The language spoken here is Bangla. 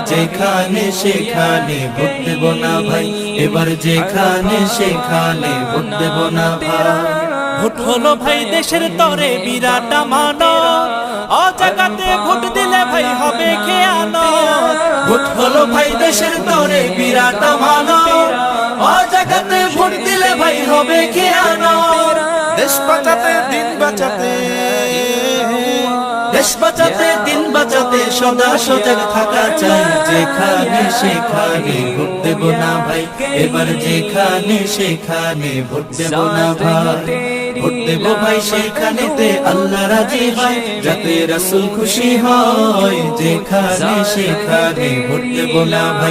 যেখানে সেখানে ভোট দেব না ভাই, এবার যেখানে সেখানে ভোট দেব না ভাই। ভোট হলো ভাই দেশের তরে বিরাট আমানত, অজাগাতে ভোট দিলে ভাই হবে খেয়ানত। ভোট হলো ভাই দেশের তরে বিরাট আমানত, অজাগাতে ভোট দিলে ভাই হবে খেয়ানত। দেশ বাঁচাতে দিন বাঁচাতে, দেশ বাঁচাতে দিন বাঁচাতে সদা সজাগ থাকা চাই। যেখানে সেখানে ভোট দেব না ভাই, এবার যেখানে সেখানে ভোট দেব না ভাই। ভোট দেব ভাই সেখানেতে আল্লাহ রাজি হয়, যাতে রাসূল খুশি হয়। যেখানে সেখানে ভোট দেব না ভাই।